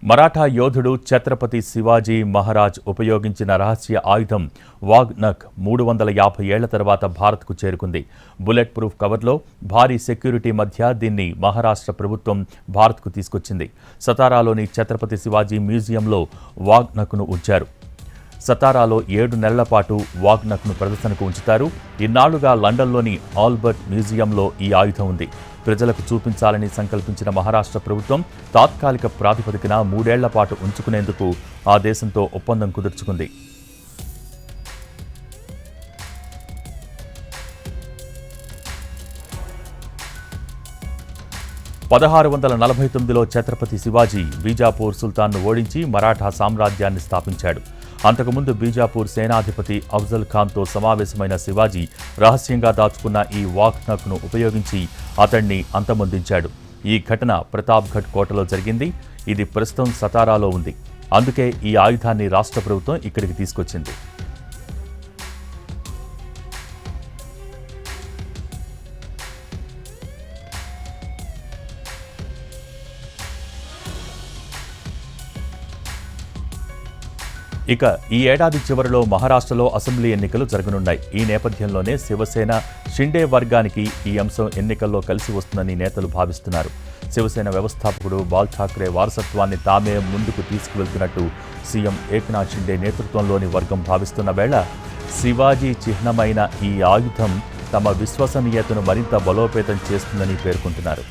మరాఠా యోధుడు ఛత్రపతి శివాజీ మహారాజ్ ఉపయోగించిన రహస్య ఆయుధం వాఘ్ నఖ్ 350 ఏళ్ల తర్వాత భారత్కు చేరుకుంది. బుల్లెట్ ప్రూఫ్ కవర్లో భారీ సెక్యూరిటీ మధ్య దీన్ని మహారాష్ట్ర ప్రభుత్వం భారత్కు తీసుకొచ్చింది. సతారాలోని ఛత్రపతి శివాజీ మ్యూజియంలో వాఘ్ నఖ్ను ఉంచారు. సతారాలో 7 నెలల పాటు వాఘ్ నఖ్ను ప్రదర్శనకు ఉంచుతారు. ఇన్నాళ్లుగా లండన్లోని ఆల్బర్ట్ మ్యూజియంలో ఈ ఆయుధం ఉంది. ప్రజలకు చూపించాలని సంకల్పించిన మహారాష్ట్ర ప్రభుత్వం తాత్కాలిక ప్రాతిపదికన 3 ఏళ్ల పాటు ఉంచుకునేందుకు ఆ దేశంతో ఒప్పందం కుదుర్చుకుంది. (1649) ఛత్రపతి శివాజీ బీజాపూర్ సుల్తాన్ను ఓడించి మరాఠా సామ్రాజ్యాన్ని స్థాపించాడు. అంతకుముందు బీజాపూర్ సేనాధిపతి అఫ్జల్ ఖాన్తో సమావేశమైన శివాజీ రహస్యంగా దాచుకున్న ఈ వాఘ్ నఖ్ను ఉపయోగించి అతణ్ణి అంతమొందించాడు. ఈ ఘటన ప్రతాప్గఢ్ కోటలో జరిగింది. ఇది ప్రస్తుతం సతారాలో ఉంది. అందుకే ఈ ఆయుధాన్ని రాష్ట్ర ప్రభుత్వం ఇక్కడికి తీసుకొచ్చింది. ఇక ఈ ఏడాది చివరిలో మహారాష్ట్రలో అసెంబ్లీ ఎన్నికలు జరగనున్నాయి. ఈ నేపథ్యంలోనే శివసేన, షిండే వర్గానికి ఈ అంశం ఎన్నికల్లో కలిసి వస్తుందని నేతలు భావిస్తున్నారు. శివసేన వ్యవస్థాపకుడు బాల్ ఠాక్రే వారసత్వాన్ని తామే ముందుకు తీసుకువెళ్తున్నట్టు సీఎం ఏక్నాథ్ షిండే నేతృత్వంలోని వర్గం భావిస్తున్న వేళ శివాజీ చిహ్నమైన ఈ ఆయుధం తమ విశ్వసనీయతను మరింత బలోపేతం చేస్తుందని పేర్కొంటున్నారు.